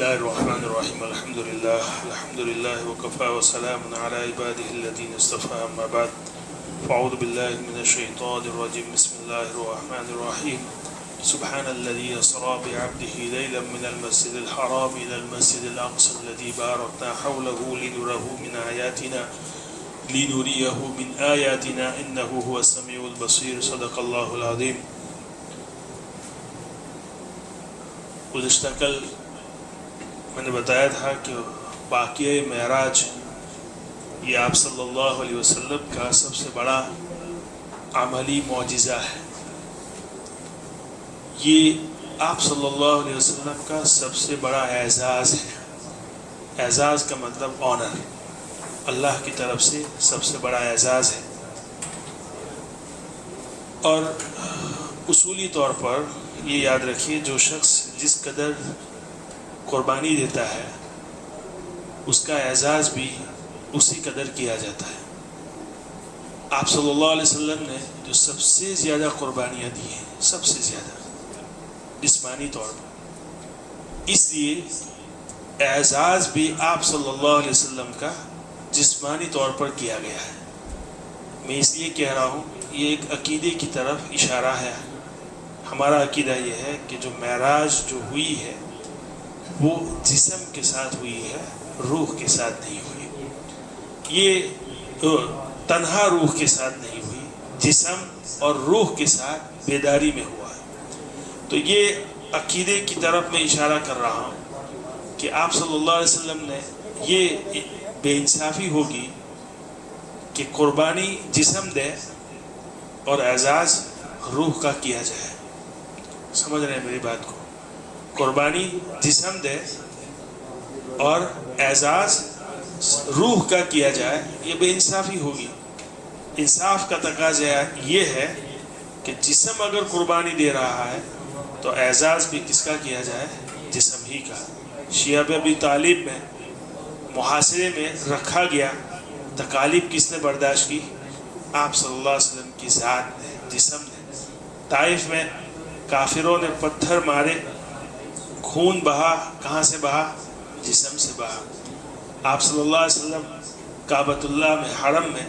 الله الرحمن الرحيم الحمد لله وكفى وسلام على عباده الذين اصطفى أما بعد فأعوذ بالله من الشيطان الرجيم بسم الله الرحمن الرحيم سبحان الذي أسرى بعبده ليلا من المسجد الحرام إلى المسجد الأقصى الذي باركنا حوله لنريه من آياتنا إنه هو السميع البصير صدق الله العظيم. گزشتہ کل میں نے بتایا تھا کہ واقعہ معراج یہ آپ صلی اللہ علیہ وسلم کا سب سے بڑا عملی معجزہ ہے. یہ آپ صلی اللہ علیہ وسلم کا سب سے بڑا اعزاز ہے. اعزاز کا مطلب آنر، اللہ کی طرف سے سب سے بڑا اعزاز ہے. اور اصولی طور پر یہ یاد رکھیے، جو شخص جس قدر قربانی دیتا ہے اس کا اعزاز بھی اسی قدر کیا جاتا ہے. آپ صلی اللہ علیہ وسلم نے جو سب سے زیادہ قربانیاں دی ہیں، سب سے زیادہ جسمانی طور پر، اس لیے اعزاز بھی آپ صلی اللہ علیہ وسلم کا جسمانی طور پر کیا گیا ہے. میں اس لیے کہہ رہا ہوں، یہ ایک عقیدے کی طرف اشارہ ہے. ہمارا عقیدہ یہ ہے کہ جو معراج جو ہوئی ہے وہ جسم کے ساتھ ہوئی ہے، روح کے ساتھ نہیں ہوئی. یہ تنہا روح کے ساتھ نہیں ہوئی، جسم اور روح کے ساتھ بیداری میں ہوا ہے. تو یہ عقیدے کی طرف میں اشارہ کر رہا ہوں کہ آپ صلی اللہ علیہ وسلم نے یہ بے انصافی ہوگی کہ قربانی جسم دے اور اعزاز روح کا کیا جائے. سمجھ رہے ہیں میری بات کو؟ قربانی جسم دے اور اعزاز روح کا کیا جائے، یہ بے انصافی ہوگی. انصاف کا تقاضا یہ ہے کہ جسم اگر قربانی دے رہا ہے تو اعزاز بھی کس کا کیا جائے؟ جسم ہی کا. شیعہ ابی طالب میں محاصرے میں رکھا گیا، تکالیف کس نے برداشت کی؟ آپ صلی اللہ علیہ وسلم کی ذات نے، جسم نے. طائف میں کافروں نے پتھر مارے، خون بہا، کہاں سے بہا؟ جسم سے بہا. آپ صلی اللہ علیہ وسلم کعبۃ اللہ میں حرم میں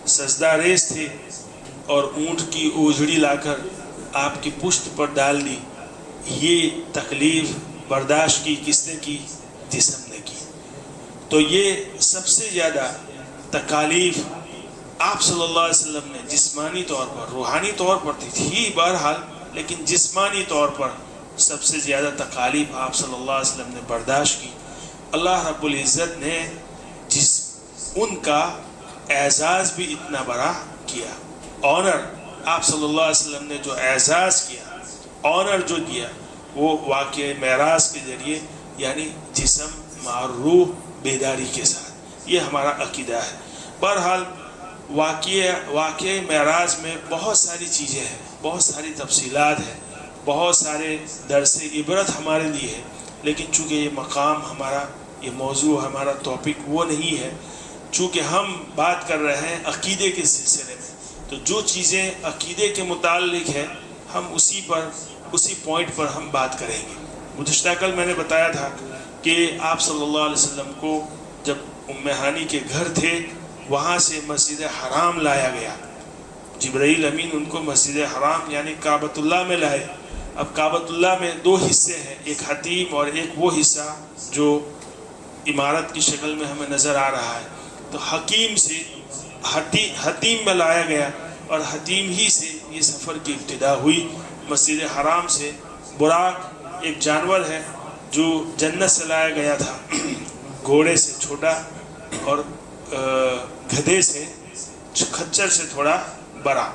سجدہ ریز تھے اور اونٹ کی اوجھڑی لا کر آپ کی پشت پر ڈال دی. یہ تکلیف برداشت کی کس نے کی؟ جسم نے کی. تو یہ سب سے زیادہ تکالیف آپ صلی اللہ علیہ وسلم نے جسمانی طور پر، روحانی طور پر تھی بہرحال، لیکن جسمانی طور پر سب سے زیادہ تکالیف آپ صلی اللہ علیہ وسلم نے برداشت کی. اللہ رب العزت نے ان کا اعزاز بھی اتنا بڑا کیا. آنر آپ صلی اللہ علیہ وسلم نے جو اعزاز کیا، آنر جو دیا، وہ واقعہ معراج کے ذریعے، یعنی جسم اور روح بیداری کے ساتھ. یہ ہمارا عقیدہ ہے. بہرحال واقعہ معراج میں بہت ساری چیزیں ہیں، بہت ساری تفصیلات ہیں، بہت سارے درس عبرت ہمارے لیے ہے. لیکن چونکہ یہ مقام ہمارا، یہ موضوع ہمارا ٹاپک وہ نہیں ہے، چونکہ ہم بات کر رہے ہیں عقیدے کے سلسلے میں، تو جو چیزیں عقیدے کے متعلق ہے ہم اسی پوائنٹ پر ہم بات کریں گے. گزشتہ کل میں نے بتایا تھا کہ آپ صلی اللہ علیہ وسلم کو جب ام ہانی کے گھر تھے، وہاں سے مسجد حرام لایا گیا. جبرائیل امین ان کو مسجد حرام یعنی کعبۃ اللہ میں لائے. اب کعبۃ اللہ میں دو حصے ہیں، ایک حتیم اور ایک وہ حصہ جو عمارت کی شکل میں ہمیں نظر آ رہا ہے. تو حکیم سے حتیم میں لایا گیا اور حتیم ہی سے یہ سفر کی ابتدا ہوئی. مسجد حرام سے براق ایک جانور ہے جو جنت سے لایا گیا تھا، گھوڑے سے چھوٹا اور گدھے سے، خچر سے تھوڑا بڑا.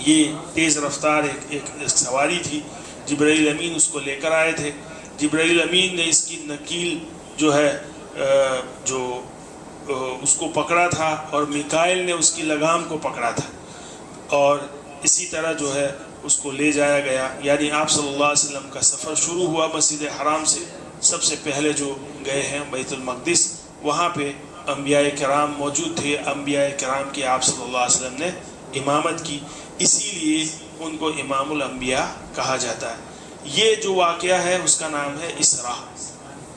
یہ تیز رفتار ایک سواری تھی. جبرائیل امین اس کو لے کر آئے تھے. جبرائیل امین نے اس کی نکیل جو ہے جو اس کو پکڑا تھا، اور میکائیل نے اس کی لگام کو پکڑا تھا، اور اسی طرح جو ہے اس کو لے جایا گیا. یعنی آپ صلی اللہ علیہ وسلم کا سفر شروع ہوا مسجد حرام سے. سب سے پہلے جو گئے ہیں بیت المقدس، وہاں پہ انبیاء کرام موجود تھے. انبیاء کرام کی آپ صلی اللہ علیہ وسلم نے امامت کی، اسی لیے ان کو امام الانبیاء کہا جاتا ہے. یہ جو واقعہ ہے اس کا نام ہے اسراء.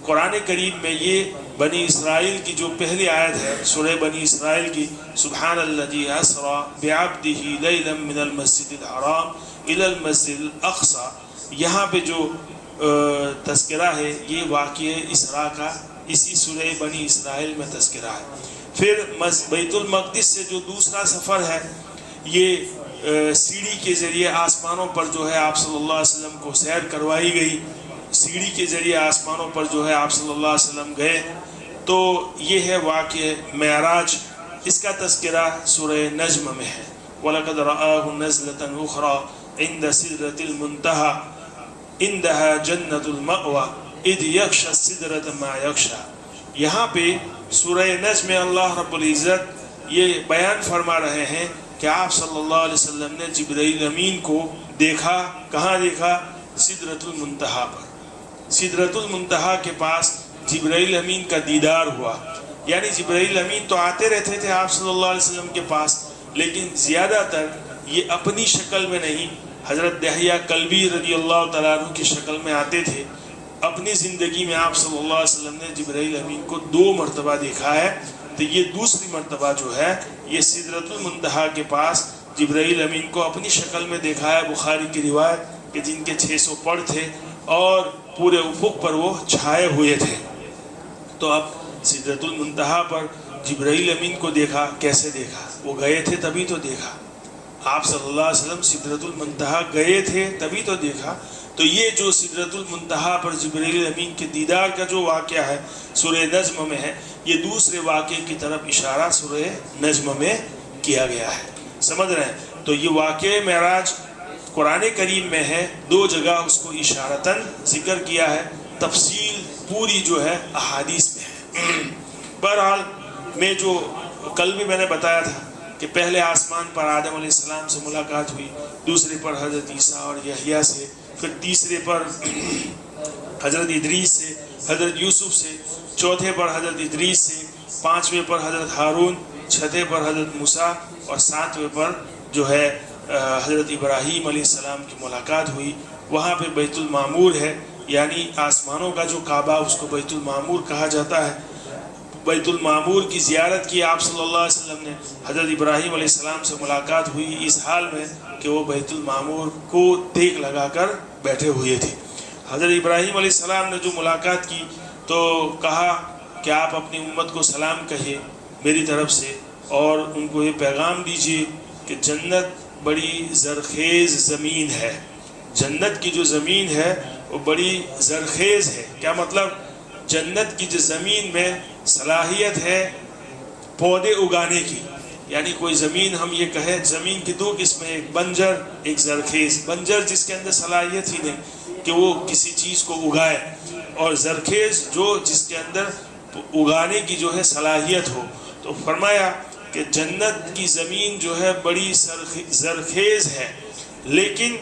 قرآن کریم میں یہ بنی اسرائیل کی جو پہلی آیت ہے سورہ بنی اسرائیل کی، سبحان الذی اسری بعبدہ لیلا من المسجد الحرام الی المسجد الاقصی، یہاں پہ جو تذکرہ ہے یہ واقعہ اسراء کا اسی سورہ بنی اسرائیل میں تذکرہ ہے۔ پھر بیت المقدس سے جو دوسرا سفر ہے یہ سیڑھی کے ذریعے آسمانوں پر جو ہے آپ صلی اللہ علیہ وسلم کو سیر کروائی گئی، سیڑھی کے ذریعے آسمانوں پر جو ہے آپ صلی اللہ علیہ وسلم گئے، تو یہ ہے واقعہ معراج۔ اس کا تذکرہ سورہ نجم میں ہے، وَلَقَدْ رَآهُ نَزْلَةً أُخْرَى عِنْدَ سِدْرَةِ الْمُنْتَهَى عِنْدَهَا جَنَّةُ الْمَأْوَى إِذْ يَغْشَى السِّدْرَةَ مَا يَغْشَى۔ یہاں پہ سورہ نجم میں اللہ رب العزت یہ بیان فرما رہے ہیں کہ آپ صلی اللہ علیہ وسلم نے جبرائیل امین کو دیکھا، کہاں دیکھا؟ سدرۃ المنتہا پر، سدرۃ المنتہا کے پاس جبرائیل امین کا دیدار ہوا۔ یعنی جبرائیل امین تو آتے رہتے تھے آپ صلی اللہ علیہ وسلم کے پاس، لیکن زیادہ تر یہ اپنی شکل میں نہیں، حضرت دحیہ کلبی رضی اللہ تعالیٰ عنہ کی شکل میں آتے تھے۔ اپنی زندگی میں آپ صلی اللہ علیہ وسلم نے جبرائیل امین کو 2 مرتبہ دیکھا ہے، تو یہ دوسری مرتبہ جو ہے یہ سدرۃ المنتہا کے پاس جبرائیل امین کو اپنی شکل میں دیکھا ہے۔ بخاری کی روایت کہ جن کے 600 پر تھے اور پورے افق پر وہ چھائے ہوئے تھے۔ تو اب سدرۃ المنتہا پر جبرائیل امین کو دیکھا، کیسے دیکھا؟ وہ گئے تھے تبھی تو دیکھا، آپ صلی اللہ علیہ وسلم سدرۃ المنتہا گئے تھے تبھی تو دیکھا۔ تو یہ جو سدرۃ المنتہا پر جبرائیل امین کے دیدار کا جو واقعہ ہے سورہ نجم میں ہے، یہ دوسرے واقعے کی طرف اشارہ سورہ نجم میں کیا گیا ہے، سمجھ رہے ہیں؟ تو یہ واقعہ معراج قرآن کریم میں ہے، 2 جگہ اس کو اشارتاً ذکر کیا ہے، تفصیل پوری جو ہے احادیث میں ہے۔ بہرحال میں جو کل بھی میں نے بتایا تھا کہ پہلے آسمان پر آدم علیہ السلام سے ملاقات ہوئی، دوسرے پر حضرت عیسیٰ اور یحییٰ سے، پھر تیسرے پر حضرت ادریس سے، حضرت یوسف سے، چوتھے پر حضرت ادریس سے، 5ویں پر حضرت ہارون، 6تھے پر حضرت موسیٰ اور 7ویں پر جو ہے حضرت ابراہیم علیہ السلام کی ملاقات ہوئی۔ وہاں پہ بیت المعمور ہے، یعنی آسمانوں کا جو کعبہ اس کو بیت المعمور کہا جاتا ہے۔ بیت المعمور کی زیارت کی آپ صلی اللہ علیہ وسلم نے، حضرت ابراہیم علیہ السلام سے ملاقات ہوئی اس حال میں کہ وہ بیت المعمور کو ٹیک لگا کر بیٹھے ہوئے تھے۔ حضرت ابراہیم علیہ السلام نے جو ملاقات کی تو کہا کہ آپ اپنی امت کو سلام کہیے میری طرف سے، اور ان کو یہ پیغام دیجیے کہ جنت بڑی زرخیز زمین ہے، جنت کی جو زمین ہے وہ بڑی زرخیز ہے۔ کیا مطلب؟ جنت کی جو زمین میں صلاحیت ہے پودے اگانے کی، یعنی کوئی زمین ہم یہ کہیں زمین کی 2 قسمیں، ایک بنجر ایک زرخیز۔ بنجر جس کے اندر صلاحیت ہی نہیں کہ وہ کسی چیز کو اگائے، اور زرخیز جو جس کے اندر اگانے کی جو ہے صلاحیت ہو۔ تو فرمایا کہ جنت کی زمین جو ہے بڑی زرخیز ہے، لیکن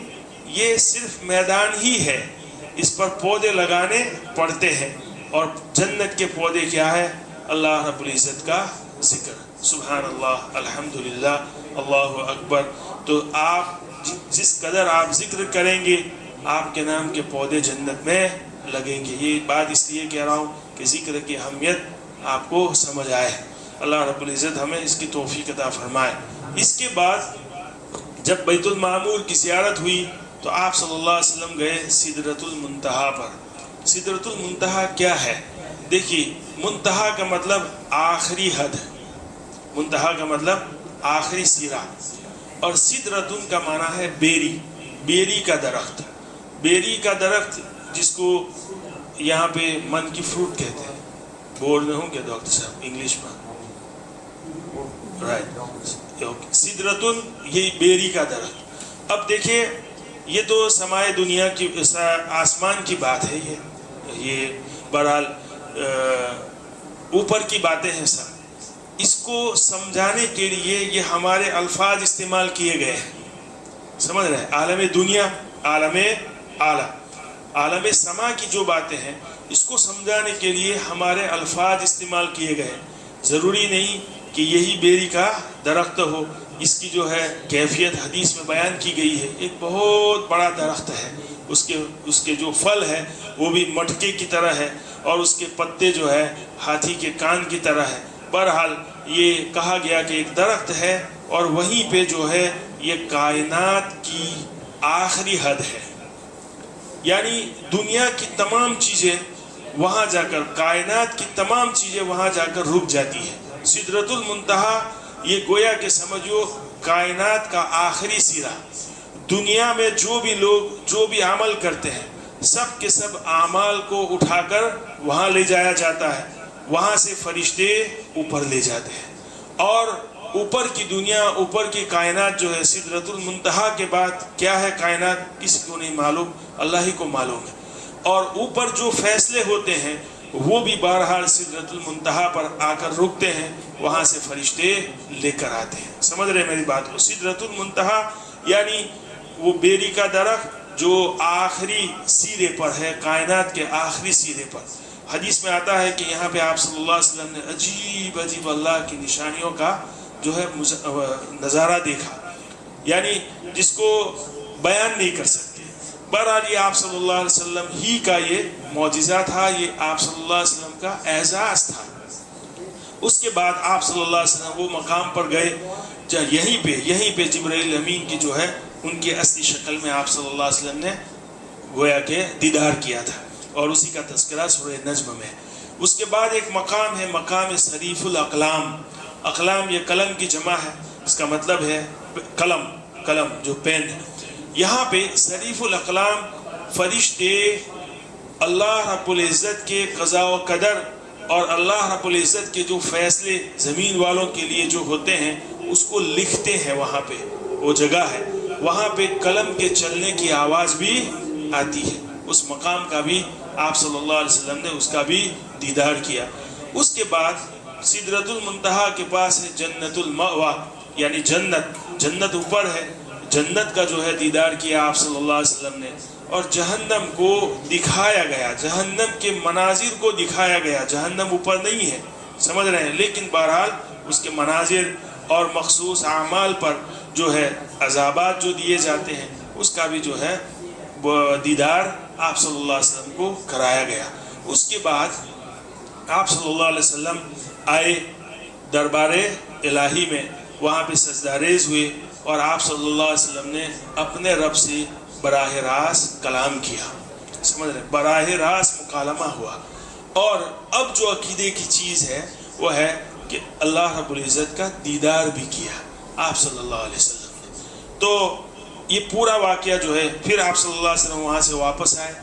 یہ صرف میدان ہی ہے، اس پر پودے لگانے پڑتے ہیں، اور جنت کے پودے کیا ہے؟ اللہ رب العزت کا ذکر، سبحان اللہ، الحمدللہ، اللہ اکبر۔ تو آپ جس قدر آپ ذکر کریں گے آپ کے نام کے پودے جنت میں لگیں گے۔ یہ بات اس لیے کہہ رہا ہوں کہ ذکر کی اہمیت آپ کو سمجھ آئے۔ اللہ رب العزت ہمیں اس کی توفیق عطا فرمائے۔ اس کے بعد جب بیت المعمور کی زیارت ہوئی تو آپ صلی اللہ علیہ وسلم گئے سدرۃ المنتہا پر۔ سدرۃ المنتہا کیا ہے؟ دیکھیے، منتہا کا مطلب آخری حد، منتہا کا مطلب آخری سرا، اور سدرۃ کا معنی ہے بیری، بیری کا درخت، بیری کا درخت جس کو یہاں پہ من کی فروٹ کہتے ہیں۔ بول رہے ہوں گے ڈاکٹر صاحب انگلش میں، رائٹ، سدرۃ یہ بیری کا درخت۔ اب دیکھیں یہ تو سمائے دنیا کی آسمان کی بات ہے، یہ بہرحال اوپر کی باتیں ہیں سب۔ اس کو سمجھانے کے لیے یہ ہمارے الفاظ استعمال کیے گئے ہیں، سمجھ رہے ہیں؟ عالم دنیا، عالم اعلیٰ، عالم سما کی جو باتیں ہیں اس کو سمجھانے کے لیے ہمارے الفاظ استعمال کیے گئے۔ ضروری نہیں کہ یہی بیری کا درخت ہو، اس کی جو ہے کیفیت حدیث میں بیان کی گئی ہے۔ ایک بہت بڑا درخت ہے، اس کے جو پھل ہے وہ بھی مٹکے کی طرح ہے، اور اس کے پتے جو ہے ہاتھی کے کان کی طرح ہے. بہرحال یہ کہا گیا کہ ایک درخت ہے اور وہیں پہ جو ہے یہ کائنات کی آخری حد ہے. یعنی دنیا کی تمام چیزیں وہاں جا کر، کائنات کی تمام چیزیں وہاں جا کر رک جاتی ہے. سدرۃ المنتہا یہ گویا کہ سمجھو کائنات کا آخری سرا. دنیا میں جو بھی لوگ جو بھی عمل کرتے ہیں سب کے سب اعمال کو اٹھا کر وہاں لے جایا جاتا ہے. وہاں سے فرشتے اوپر لے جاتے ہیں اور اوپر کی دنیا، اوپر کی کائنات جو ہے سدرۃ المنتہا کے بعد کیا ہے کائنات کسی کو نہیں معلوم، اللہ ہی کو معلوم ہے. اور اوپر جو فیصلے ہوتے ہیں وہ بھی بہرحال سدرۃ المنتہا پر آ کر رکتے ہیں، وہاں سے فرشتے لے کر آتے ہیں. سمجھ رہے میری بات کو؟ سدرۃ المنتہا یعنی وہ بیری کا درخت جو آخری سیرے پر ہے، کائنات کے آخری سیرے پر. حدیث میں آتا ہے کہ یہاں پہ آپ صلی اللہ علیہ وسلم نے عجیب عجیب اللہ کی نشانیوں کا جو ہے نظارہ دیکھا، یعنی جس کو بیان نہیں کر سکتے. بہرحال یہ آپ صلی اللہ علیہ وسلم ہی کا یہ معجزہ تھا، یہ آپ صلی اللہ علیہ وسلم کا اعزاز تھا. اس کے بعد آپ صلی اللہ علیہ وسلم وہ مقام پر گئے جہاں یہیں پہ جبرائیل امین کی جو ہے ان کی اصلی شکل میں آپ صلی اللہ علیہ وسلم نے گویا کہ دیدار کیا تھا، اور اسی کا تذکرہ سورہ نجم میں. اس کے بعد ایک مقام ہے، مقام صریف الاقلام. اقلام یہ قلم کی جمع ہے، اس کا مطلب ہے قلم جو پین ہے. یہاں پہ صریف الاقلام فرشتے اللہ رب العزت کے قضاء و قدر اور اللہ رب العزت کے جو فیصلے زمین والوں کے لیے جو ہوتے ہیں اس کو لکھتے ہیں. وہاں پہ وہ جگہ ہے، وہاں پہ قلم کے چلنے کی آواز بھی آتی ہے. اس مقام کا بھی آپ صلی اللہ علیہ وسلم نے اس کا بھی دیدار کیا. اس کے بعد سدرۃ المنتہا کے پاس ہے جنت المأوا، یعنی جنت اوپر ہے. جنت کا جو ہے دیدار کیا آپ صلی اللہ علیہ وسلم نے، اور جہنم کو دکھایا گیا، جہنم کے مناظر کو دکھایا گیا. جہنم اوپر نہیں ہے، سمجھ رہے ہیں، لیکن بہرحال اس کے مناظر اور مخصوص اعمال پر جو ہے عذابات جو دیے جاتے ہیں اس کا بھی جو ہے دیدار آپ صلی اللہ علیہ وسلم کو کرایا گیا. اس کے بعد آپ صلی اللہ علیہ وسلم آئے دربار الہی میں، وہاں پہ سجدہ ریز ہوئے اور آپ صلی اللہ علیہ وسلم نے اپنے رب سے براہ راست کلام کیا. سمجھ رہے، براہ راست مکالمہ ہوا. اور اب جو عقیدے کی چیز ہے وہ ہے کہ اللہ رب العزت کا دیدار بھی کیا آپ صلی اللہ علیہ وسلم نے. تو یہ پورا واقعہ جو ہے، پھر آپ صلی اللہ علیہ وسلم وہاں سے واپس آئے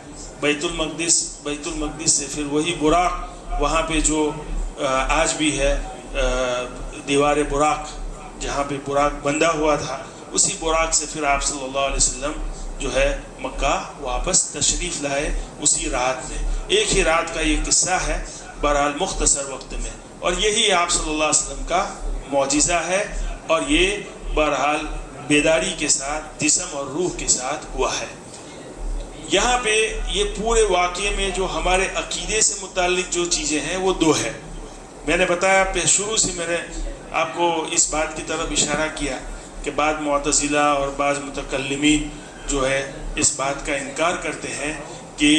بیت المقدس سے پھر وہی براق، وہاں پہ جو آج بھی ہے دیوار براق جہاں پہ براق بندھا ہوا تھا، اسی براق سے پھر آپ صلی اللہ علیہ وسلم جو ہے مکہ واپس تشریف لائے اسی رات میں. ایک ہی رات کا یہ قصہ ہے بہرحال مختصر وقت میں، اور یہی آپ صلی اللہ علیہ وسلم کا معجزہ ہے. اور یہ بہرحال بیداری کے ساتھ، جسم اور روح کے ساتھ ہوا ہے. یہاں پہ یہ پورے واقعے میں جو ہمارے عقیدے سے متعلق جو چیزیں ہیں وہ دو ہے. میں نے بتایا شروع سے میں نے آپ کو اس بات کی طرف اشارہ کیا کہ بعض معتزلہ اور بعض متکلمین جو ہے اس بات کا انکار کرتے ہیں کہ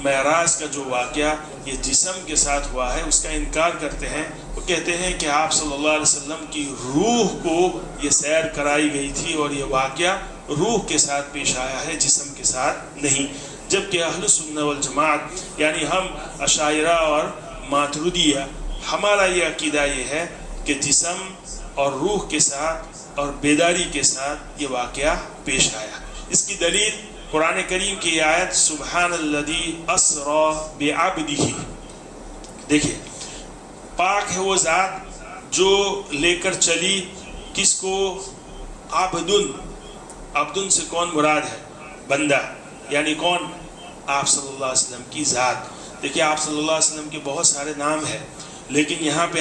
معراج کا جو واقعہ یہ جسم کے ساتھ ہوا ہے اس کا انکار کرتے ہیں. وہ کہتے ہیں کہ آپ صلی اللہ علیہ وسلم کی روح کو یہ سیر کرائی گئی تھی اور یہ واقعہ روح کے ساتھ پیش آیا ہے، جسم کے ساتھ نہیں. جبکہ اہل سنہ والجماعت یعنی ہم اشاعرہ اور ماتریدیہ، ہمارا یہ عقیدہ یہ ہے کہ جسم اور روح کے ساتھ اور بیداری کے ساتھ یہ واقعہ پیش آیا. اس کی دلیل قرآن کریم کی آیت سبحان الذی اسری بعبدہ. دیکھیے، پاک ہے وہ ذات جو لے کر چلی کس کو؟ عبدن سے کون مراد ہے؟ بندہ، یعنی کون؟ آپ صلی اللہ علیہ وسلم کی ذات. دیکھیے، آپ صلی اللہ علیہ وسلم کے بہت سارے نام ہیں، لیکن یہاں پہ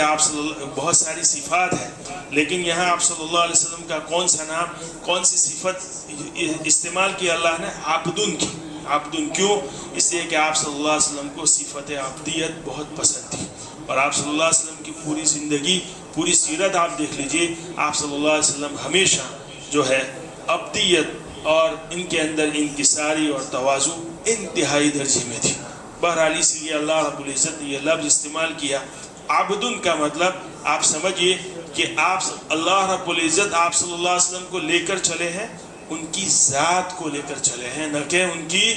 بہت ساری صفات ہیں، لیکن یہاں آپ صلی اللہ علیہ وسلم کا کون سا نام، کون سی صفت استعمال کی اللہ نے؟ عبدن کی. عبدن کیوں؟ اس لیے کہ آپ صلی اللہ علیہ وسلم کو صفت عبدیت بہت پسند تھی. اور آپ صلی اللہ علیہ وسلم کی پوری زندگی، پوری سیرت آپ دیکھ لیجئے، آپ صلی اللہ علیہ وسلم ہمیشہ جو ہے عبدیت اور ان کے اندر انکساری اور تواضع انتہائی درجے میں تھی. بہرحال اس لیے اللہ رب العزت نے یہ لفظ استعمال کیا. عبدن کا مطلب آپ سمجھیے کہ آپ اللہ رب العزت آپ صلی اللہ علیہ وسلم کو لے کر چلے ہیں، ان کی ذات کو لے کر چلے ہیں، نہ کہ ان کی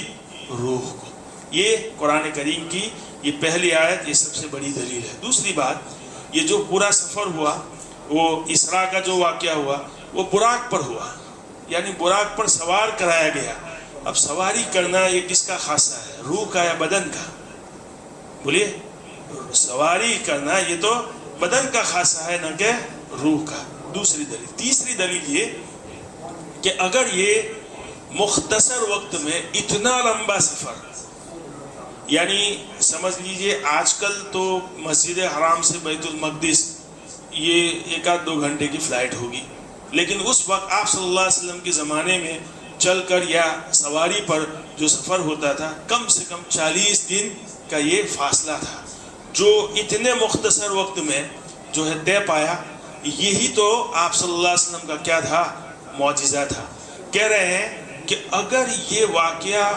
روح کو. یہ قرآن کریم کی یہ پہلی آیت، یہ سب سے بڑی دلیل ہے. دوسری بات، یہ جو پورا سفر ہوا، وہ اسراء کا جو واقعہ ہوا، وہ براق پر ہوا، یعنی براق پر سوار کرایا گیا. اب سواری کرنا یہ کس کا خاصہ ہے، روح کا یا بدن کا؟ بولیے. سواری کرنا یہ تو بدن کا خاصہ ہے، نہ کہ روح کا. دوسری دلیل. تیسری دلیل یہ کہ اگر یہ مختصر وقت میں اتنا لمبا سفر، یعنی سمجھ لیجئے آج کل تو مسجد حرام سے بیت المقدس یہ 1-2 گھنٹے کی فلائٹ ہوگی، لیکن اس وقت آپ صلی اللہ علیہ وسلم کے زمانے میں چل کر یا سواری پر جو سفر ہوتا تھا، کم سے کم 40 دن کا یہ فاصلہ تھا، جو اتنے مختصر وقت میں جو ہے طے پایا. یہی تو آپ صلی اللہ علیہ وسلم کا کیا تھا، معجزہ تھا. کہہ رہے ہیں کہ اگر یہ واقعہ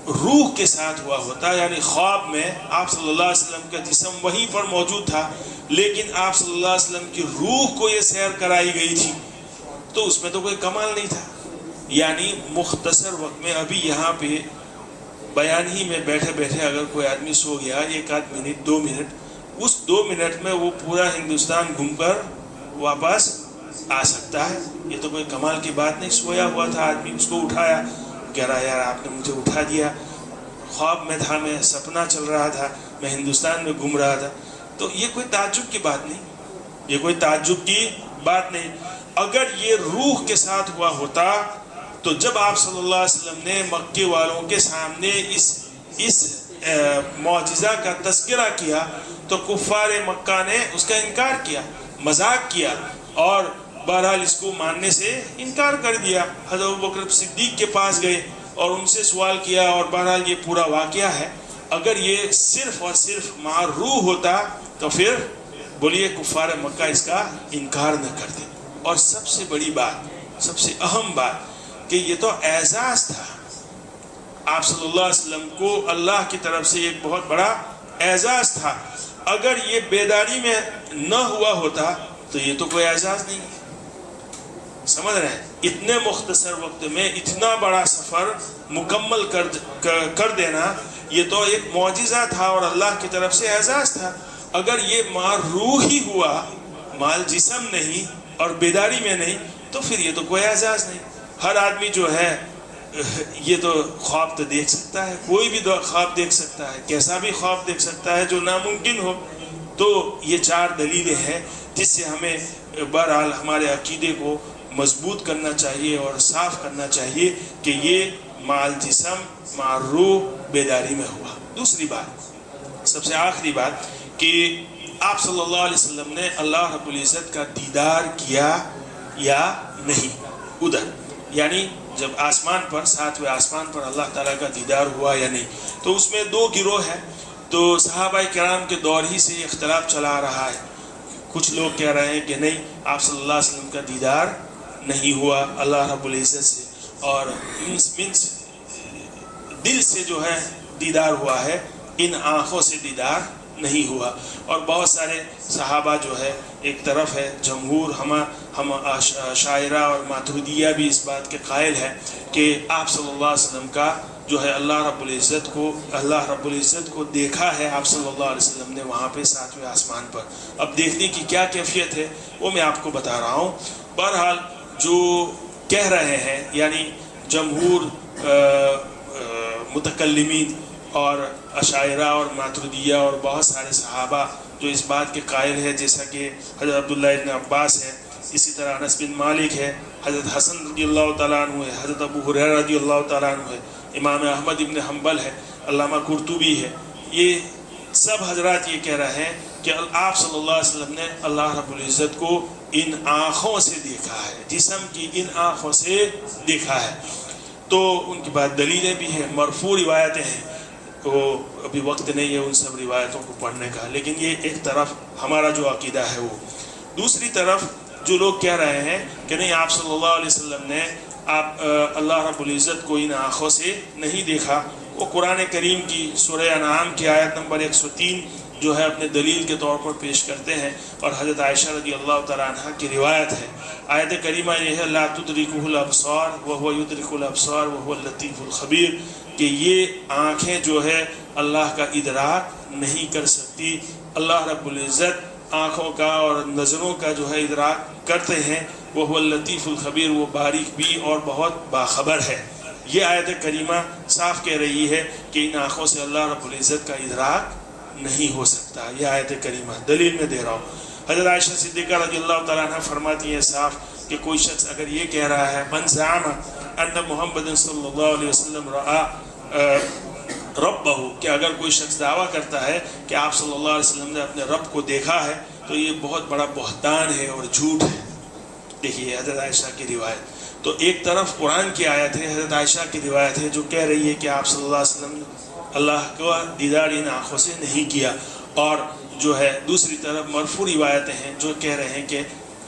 روح کے ساتھ ہوا ہوتا، یعنی خواب میں آپ صلی اللہ علیہ وسلم کا جسم وہیں پر موجود تھا، لیکن آپ صلی اللہ علیہ وسلم کی روح کو یہ سیر کرائی گئی تھی، تو اس میں تو کوئی کمال نہیں تھا. یعنی مختصر وقت میں، ابھی یہاں پہ بیان ہی میں بیٹھے بیٹھے اگر کوئی آدمی سو گیا 1-8 منٹ 2 منٹ، اس 2 منٹ میں وہ پورا ہندوستان گھوم کر واپس آ سکتا ہے. یہ تو کوئی کمال کی بات نہیں. سویا ہوا تھا آدمی، اس کو اٹھایا، کہہ رہا یار آپ نے مجھے اٹھا دیا، خواب میں تھا، میں سپنا چل رہا تھا، میں ہندوستان میں گھوم رہا تھا. تو یہ کوئی تعجب کی بات نہیں، یہ کوئی تعجب کی بات نہیں. اگر یہ روح کے ساتھ ہوا ہوتا تو جب آپ صلی اللہ علیہ وسلم نے مکے والوں کے سامنے اس معجزہ کا تذکرہ کیا تو کفار مکہ نے اس کا انکار کیا، مذاق کیا، اور بہرحال اس کو ماننے سے انکار کر دیا. حضرت ابوبکر صدیق کے پاس گئے اور ان سے سوال کیا، اور بہرحال یہ پورا واقعہ ہے. اگر یہ صرف اور صرف مع روح ہوتا تو پھر بولیے کفار مکہ اس کا انکار نہ کرتے. اور سب سے بڑی بات، سب سے اہم بات، کہ یہ تو اعزاز تھا. آپ صلی اللہ علیہ وسلم کو اللہ کی طرف سے ایک بہت بڑا اعزاز تھا. اگر یہ بیداری میں نہ ہوا ہوتا تو یہ تو کوئی اعزاز نہیں. سمجھ رہے ہیں؟ اتنے مختصر وقت میں اتنا بڑا سفر مکمل کر دینا، یہ تو ایک معجزہ تھا اور اللہ کی طرف سے اعزاز تھا. اگر یہ مال روح ہی ہوا، مال جسم نہیں اور بیداری میں نہیں، تو پھر یہ تو کوئی اعزاز نہیں. ہر آدمی جو ہے یہ تو خواب تو دیکھ سکتا ہے، کوئی بھی خواب دیکھ سکتا ہے، کیسا بھی خواب دیکھ سکتا ہے جو ناممکن ہو. تو یہ 4 دلیلیں ہیں جس سے ہمیں بہرحال ہمارے عقیدے کو مضبوط کرنا چاہیے اور صاف کرنا چاہیے کہ یہ مال جسم مال روح بیداری میں ہوا. دوسری بات، سب سے آخری بات، کہ آپ صلی اللہ علیہ وسلم نے اللہ رب العزت کا دیدار کیا یا نہیں ادھر، یعنی جب آسمان پر 7ویں آسمان پر اللہ تعالیٰ کا دیدار ہوا یا نہیں. تو اس میں 2 گروہ ہیں. تو صحابہ کرام کے دور ہی سے اختلاف چلا رہا ہے. کچھ لوگ کہہ رہے ہیں کہ نہیں، آپ صلی اللہ علیہ وسلم کا دیدار نہیں ہوا اللہ رب العزت سے، اور منس دل سے جو ہے دیدار ہوا ہے، ان آنکھوں سے دیدار نہیں ہوا. اور بہت سارے صحابہ جو ہے ایک طرف ہے، جمہور ہم شاعرہ اور ماتریدیہ بھی اس بات کے قائل ہے کہ آپ صلی اللہ علیہ وسلم کا جو ہے اللہ رب العزت کو دیکھا ہے آپ صلی اللہ علیہ وسلم نے وہاں پہ 7ویں آسمان پر. اب دیکھنے کی کیا کیفیت ہے وہ میں آپ کو بتا رہا ہوں. بہرحال جو کہہ رہے ہیں، یعنی جمہور متکلمین اور اشاعرہ اور ماتریدیہ اور بہت سارے صحابہ جو اس بات کے قائل ہے، جیسا کہ حضرت عبداللہ ابن عباس ہے، اسی طرح انس بن مالک ہے، حضرت حسن رضی اللہ تعالیٰ عنہ ہے، حضرت ابو ہریرہ رضی اللہ تعالیٰ عنہ ہے، امام احمد ابن حنبل ہے، علامہ قرطبی ہے. یہ سب حضرات یہ کہہ رہے ہیں کہ آپ صلی اللہ علیہ وسلم نے اللہ رب العزت کو ان آنکھوں سے دیکھا ہے، جسم کی ان آنکھوں سے دیکھا ہے. تو ان کی بات دلیلیں بھی ہیں، مرفوع روایتیں ہیں. تو ابھی وقت نہیں ہے ان سب روایتوں کو پڑھنے کا، لیکن یہ ایک طرف ہمارا جو عقیدہ ہے وہ. دوسری طرف جو لوگ کہہ رہے ہیں کہ نہیں، آپ صلی اللہ علیہ وسلم نے اللہ رب العزت کو ان آنکھوں سے نہیں دیکھا، وہ قرآن کریم کی سورہ انعام کی آیت نمبر 103 جو ہے اپنے دلیل کے طور پر پیش کرتے ہیں، اور حضرت عائشہ رضی اللہ تعالیٰ عنہ کی روایت ہے۔ آیت کریمہ یہ ہے لا تدرکہ الابصار وہو یدرک الابصار وہو اللطیف الخبیر، کہ یہ آنکھیں جو ہے اللہ کا ادراک نہیں کر سکتی۔ اللہ رب العزت آنکھوں کا اور نظروں کا جو ہے ادراک کرتے ہیں، وہو اللطیف الخبیر، وہ باریک بھی اور بہت باخبر ہے۔ یہ آیت کریمہ صاف کہہ رہی ہے کہ ان آنکھوں سے اللہ رب العزت کا ادراک نہیں ہو سکتا۔ یہ آیت کریمہ دلیل میں دے رہا ہوں۔ حضرت عائشہ صدیقہ رضی اللہ تعالیٰ عنہ فرماتی ہے صاف کہ کوئی شخص اگر یہ کہہ رہا ہے من زعم ان محمد صلی اللہ علیہ وسلم رآ ربہ، کہ اگر کوئی شخص دعویٰ کرتا ہے کہ آپ صلی اللہ علیہ وسلم نے اپنے رب کو دیکھا ہے تو یہ بہت بڑا بہتان ہے اور جھوٹ ہے۔ دیکھیے حضرت عائشہ کی روایت، تو ایک طرف قرآن کی آیت ہے، حضرت عائشہ کی روایت ہے جو کہہ رہی ہے کہ آپ صلی اللہ علیہ وسلم نے اللہ کو دیدار ان آنکھوں سے نہیں کیا، اور جو ہے دوسری طرف مرفوع روایتیں ہیں جو کہہ رہے ہیں کہ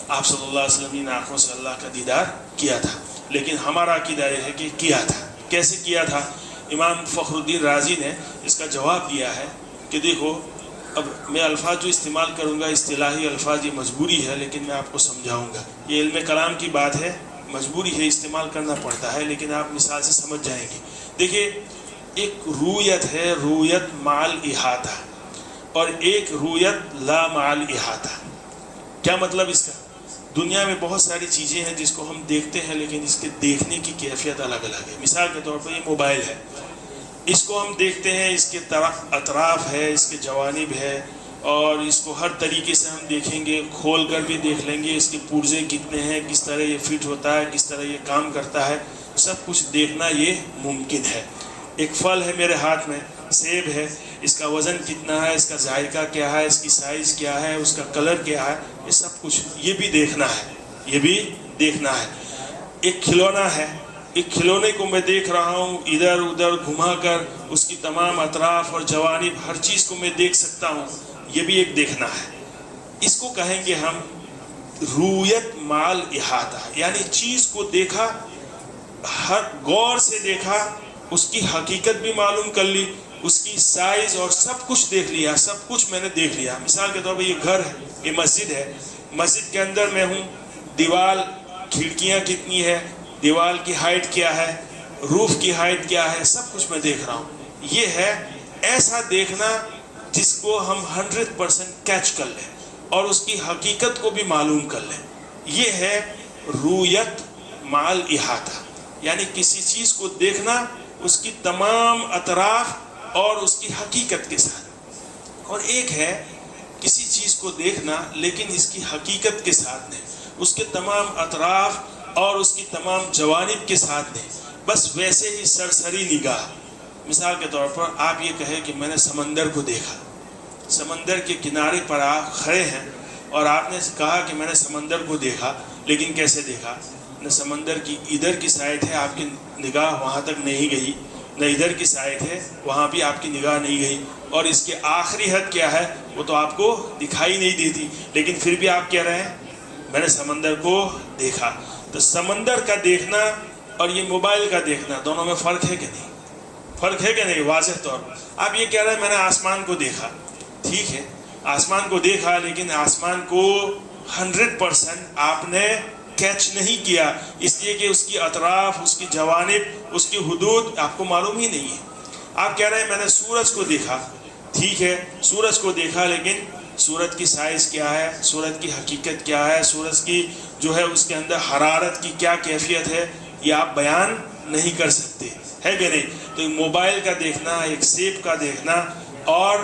آپ صلی اللہ علیہ وسلم ان آنکھوں سے اللہ کا دیدار کیا تھا۔ لیکن ہمارا عقیدہ یہ ہے کہ کیا تھا۔ کیسے کیا تھا؟ امام فخر الدین رازی نے اس کا جواب دیا ہے کہ دیکھو، اب میں الفاظ جو استعمال کروں گا اصطلاحی الفاظ، یہ مجبوری ہے لیکن میں آپ کو سمجھاؤں گا، یہ علم کلام کی بات ہے، مجبوری ہے، استعمال کرنا پڑتا ہے، لیکن آپ مثال سے سمجھ جائیں گے۔ دیکھیے، ایک رویت ہے، رویت مع الاحاطہ، اور ایک رویت لا مع الاحاطہ۔ کیا مطلب اس کا؟ دنیا میں بہت ساری چیزیں ہیں جس کو ہم دیکھتے ہیں لیکن اس کے دیکھنے کی کیفیت الگ الگ ہے۔ مثال کے طور پر یہ موبائل ہے، اس کو ہم دیکھتے ہیں، اس کے اطراف ہے، اس کے جوانب ہے، اور اس کو ہر طریقے سے ہم دیکھیں گے، کھول کر بھی دیکھ لیں گے، اس کے پرزے کتنے ہیں، کس طرح یہ فٹ ہوتا ہے، کس طرح یہ کام کرتا ہے، سب کچھ دیکھنا یہ ممکن ہے۔ ایک پھل ہے میرے ہاتھ میں، سیب ہے، اس کا وزن کتنا ہے، اس کا ذائقہ کیا ہے، اس کی سائز کیا ہے، اس کا کلر کیا ہے، یہ سب کچھ یہ بھی دیکھنا ہے، یہ بھی دیکھنا ہے۔ ایک کھلونا ہے، ایک کھلونے کو میں دیکھ رہا ہوں، ادھر ادھر گھما کر اس کی تمام اطراف اور جوانب ہر چیز کو میں دیکھ سکتا ہوں، یہ بھی ایک دیکھنا ہے۔ اس کو کہیں گے ہم رویت مع الاحاطہ، یعنی چیز کو دیکھا، ہر غور سے دیکھا، اس کی حقیقت بھی معلوم کر لی، اس کی سائز اور سب کچھ دیکھ لیا، سب کچھ میں نے دیکھ لیا۔ مثال کے طور پر یہ گھر ہے، یہ مسجد ہے، مسجد کے اندر میں ہوں، دیوال، کھڑکیاں کتنی ہے، دیوال کی ہائٹ کیا ہے، روف کی ہائٹ کیا ہے، سب کچھ میں دیکھ رہا ہوں۔ یہ ہے ایسا دیکھنا جس کو ہم 100% کیچ کر لیں اور اس کی حقیقت کو بھی معلوم کر لیں۔ یہ ہے رویت مع الاحاطہ، یعنی کسی چیز کو دیکھنا اس کی تمام اطراف اور اس کی حقیقت کے ساتھ۔ اور ایک ہے کسی چیز کو دیکھنا لیکن اس کی حقیقت کے ساتھ نہیں، اس کے تمام اطراف اور اس کی تمام جوانب کے ساتھ نہیں، بس ویسے ہی سرسری نگاہ۔ مثال کے طور پر آپ یہ کہیں کہ میں نے سمندر کو دیکھا، سمندر کے کنارے پر آپ کھڑے ہیں اور آپ نے کہا کہ میں نے سمندر کو دیکھا، لیکن کیسے دیکھا؟ نہ سمندر کی ادھر کی سائڈ ہے، آپ کی نگاہ وہاں تک نہیں گئی، نہ ادھر کی سائڈ ہے، وہاں بھی آپ کی نگاہ نہیں گئی، اور اس کے آخری حد کیا ہے وہ تو آپ کو دکھائی نہیں دیتی، لیکن پھر بھی آپ کہہ رہے ہیں میں نے سمندر کو دیکھا۔ تو سمندر کا دیکھنا اور یہ موبائل کا دیکھنا دونوں میں فرق ہے کہ نہیں؟ فرق ہے کہ نہیں؟ واضح طور پر آپ یہ کہہ رہے ہیں میں نے آسمان کو دیکھا، ٹھیک ہے، آسمان کو دیکھا، لیکن آسمان کو 100% آپ نے کیچ نہیں کیا، اس لیے کہ اس کی اطراف، اس کی جوانب، اس کی حدود آپ کو معلوم ہی نہیں ہے۔ آپ کہہ رہے ہیں میں نے سورج کو دیکھا، ٹھیک ہے، سورج کو دیکھا، لیکن سورج کی سائز کیا ہے، سورج کی حقیقت کیا ہے، سورج کی جو ہے اس کے اندر حرارت کی کیا کیفیت ہے، یہ آپ بیان نہیں کر سکتے، ہے کہ نہیں؟ تو ایک موبائل کا دیکھنا، ایک سیب کا دیکھنا، اور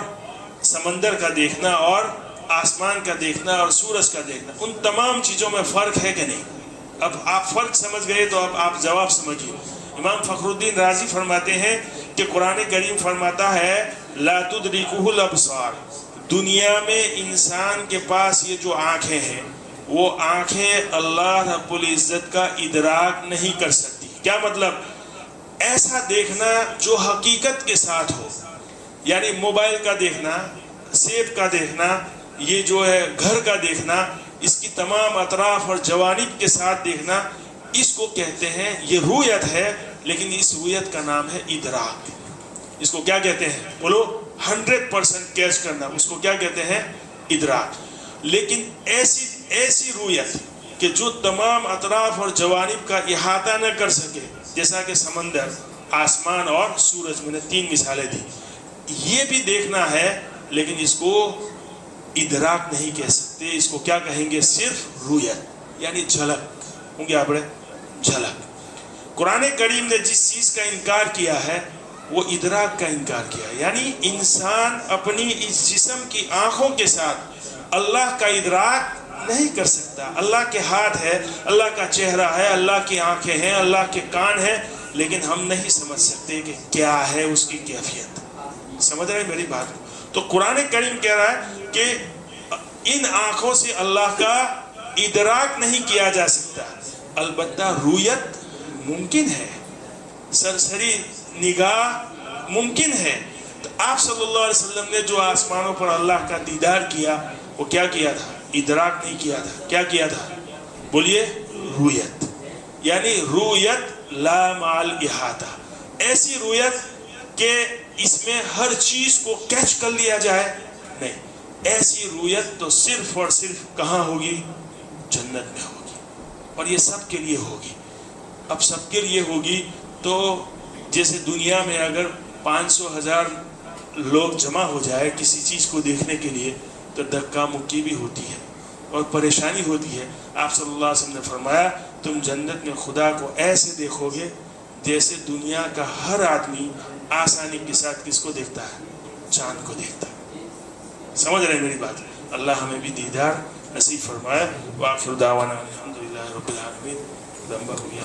سمندر کا دیکھنا، اور آسمان کا دیکھنا، اور سورج کا دیکھنا، ان تمام چیزوں میں فرق ہے کہ نہیں؟ اب آپ فرق سمجھ گئے تو اب آپ جواب سمجھیے۔ امام فخر الدین رازی فرماتے ہیں کہ قرآن کریم فرماتا ہے لا تدرکہ الابصار، دنیا میں انسان کے پاس یہ جو آنکھیں ہیں وہ آنکھیں اللہ رب العزت کا ادراک نہیں کر سکتی۔ کیا مطلب؟ ایسا دیکھنا جو حقیقت کے ساتھ ہو، یعنی موبائل کا دیکھنا، سیب کا دیکھنا، یہ جو ہے گھر کا دیکھنا، اس کی تمام اطراف اور جوانب کے ساتھ دیکھنا، اس کو کہتے ہیں، یہ رویت ہے، لیکن اس رویت کا نام ہے ادراک۔ اس کو کیا کہتے ہیں؟ بولو 100% کیچ کرنا، اس کو کیا کہتے ہیں؟ ادراک. لیکن ایسی رویت کہ جو تمام اطراف اور جوانب کا احاطہ نہ کر سکے، جیسا کہ سمندر، آسمان اور سورج، میں نے 3 مثالیں دی. یہ بھی دیکھنا ہے لیکن اس کو ادراک نہیں کہہ سکتے، اس کو کیا کہیں گے؟ صرف رویت، یعنی جھلک. ہوں گے آپ جھلک. قرآن کریم نے جس چیز کا انکار کیا ہے وہ ادراک کا انکار کیا ہے. یعنی انسان اپنی اس جسم کی آنکھوں کے ساتھ اللہ کا ادراک نہیں کر سکتا. اللہ کے ہاتھ ہے، اللہ کا چہرہ ہے، اللہ کی آنکھیں ہیں، اللہ کے کان ہیں، لیکن ہم نہیں سمجھ سکتے کہ کیا ہے اس کی کیفیت. سمجھ رہے ہیں میری بات کو؟ تو قرآن کریم کہہ رہا ہے کہ ان آنکھوں سے اللہ کا ادراک نہیں کیا جا سکتا، البتہ رویت ممکن ہے، سرسری نگاہ ممکن ہے. تو آپ صلی اللہ علیہ وسلم نے جو آسمانوں پر اللہ کا دیدار کیا، وہ کیا کیا تھا؟ ادراک نہیں کیا تھا. کیا کیا تھا؟ بولیے، رویت. یعنی رویت لا مال احاطہ، ایسی رویت کہ اس میں ہر چیز کو کیچ کر لیا جائے نہیں. ایسی رویت تو صرف اور صرف کہاں ہوگی؟ جنت میں ہوگی، اور یہ سب کے لیے ہوگی. اب سب کے لیے ہوگی تو جیسے دنیا میں اگر 500,000 لوگ جمع ہو جائے کسی چیز کو دیکھنے کے لیے تو دھکا مکی بھی ہوتی ہے اور پریشانی ہوتی ہے. آپ صلی اللہ علیہ وسلم نے فرمایا تم جنت میں خدا کو ایسے دیکھو گے جیسے دنیا کا ہر آدمی آسانی کے ساتھ کس کو دیکھتا ہے؟ چاند کو دیکھتا ہے. سمجھ رہے ہیں میری بات؟ اللہ ہمیں بھی دیدار نصیب فرمائے. وآخر دعوانا الحمدللہ رب العالمین. دمبہ ہوئی